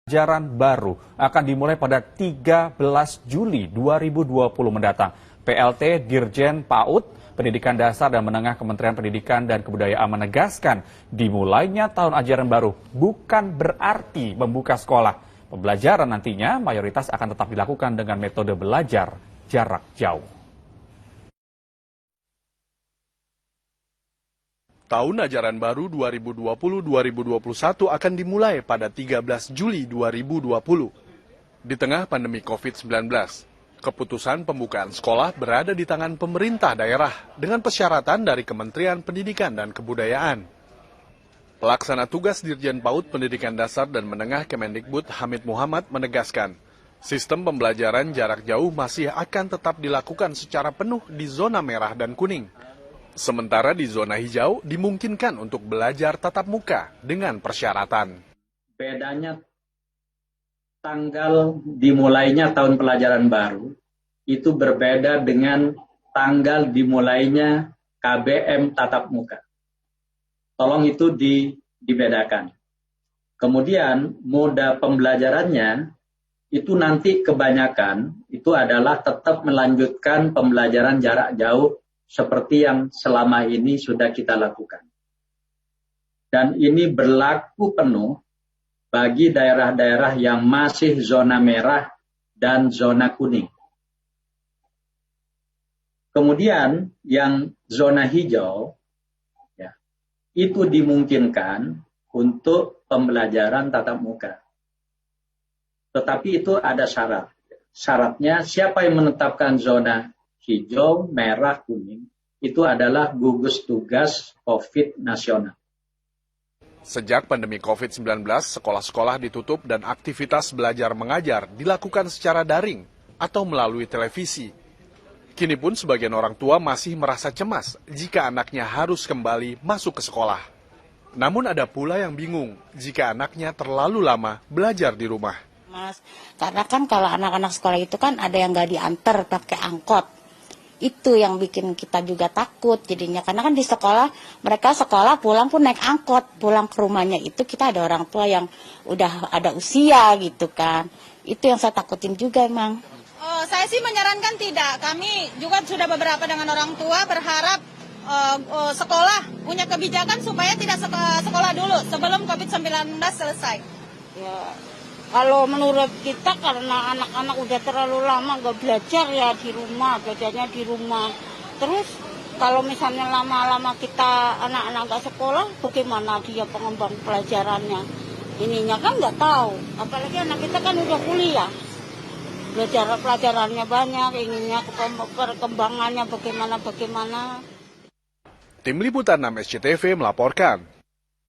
Pembelajaran baru akan dimulai pada 13 Juli 2020 mendatang. PLT Dirjen PAUD, Pendidikan Dasar dan Menengah Kementerian Pendidikan dan Kebudayaan menegaskan dimulainya tahun ajaran baru bukan berarti membuka sekolah. Pembelajaran nantinya mayoritas akan tetap dilakukan dengan metode belajar jarak jauh. Tahun ajaran baru 2020-2021 akan dimulai pada 13 Juli 2020. Di tengah pandemi COVID-19, keputusan pembukaan sekolah berada di tangan pemerintah daerah dengan persyaratan dari Kementerian Pendidikan dan Kebudayaan. Pelaksana tugas Dirjen PAUD Pendidikan Dasar dan Menengah Kemendikbud Hamid Muhammad menegaskan, sistem pembelajaran jarak jauh masih akan tetap dilakukan secara penuh di zona merah dan kuning. Sementara di zona hijau dimungkinkan untuk belajar tatap muka dengan persyaratan. Bedanya tanggal dimulainya tahun pelajaran baru itu berbeda dengan tanggal dimulainya KBM tatap muka. Tolong itu dibedakan. Kemudian moda pembelajarannya itu nanti kebanyakan itu adalah tetap melanjutkan pembelajaran jarak jauh seperti yang selama ini sudah kita lakukan. Dan ini berlaku penuh bagi daerah-daerah yang masih zona merah dan zona kuning. Kemudian yang zona hijau, ya, itu dimungkinkan untuk pembelajaran tatap muka. Tetapi itu ada syarat. Syaratnya siapa yang menetapkan zona hijau, merah, kuning, itu adalah gugus tugas COVID nasional. Sejak pandemi COVID-19, sekolah-sekolah ditutup dan aktivitas belajar mengajar dilakukan secara daring atau melalui televisi. Kini pun sebagian orang tua masih merasa cemas jika anaknya harus kembali masuk ke sekolah. Namun ada pula yang bingung jika anaknya terlalu lama belajar di rumah. Mas, karena kan kalau anak-anak sekolah itu kan ada yang nggak diantar pakai angkot. Itu yang bikin kita juga takut jadinya. Karena kan di sekolah, mereka sekolah pulang pun naik angkot. Pulang ke rumahnya itu kita ada orang tua yang udah ada usia gitu kan. Itu yang saya takutin juga emang. Oh, saya sih menyarankan tidak. Kami juga sudah beberapa dengan orang tua berharap sekolah punya kebijakan supaya tidak sekolah dulu sebelum COVID-19 selesai. Ya. Kalau menurut kita karena anak-anak udah terlalu lama nggak belajar ya di rumah, belajarnya di rumah. Terus kalau misalnya lama-lama kita anak-anak nggak sekolah, bagaimana dia pengembang pelajarannya? Ininya kan nggak tahu. Apalagi anak kita kan udah kuliah. Belajar pelajarannya banyak, inginnya perkembangannya bagaimana. Tim Liputan 6 SCTV melaporkan.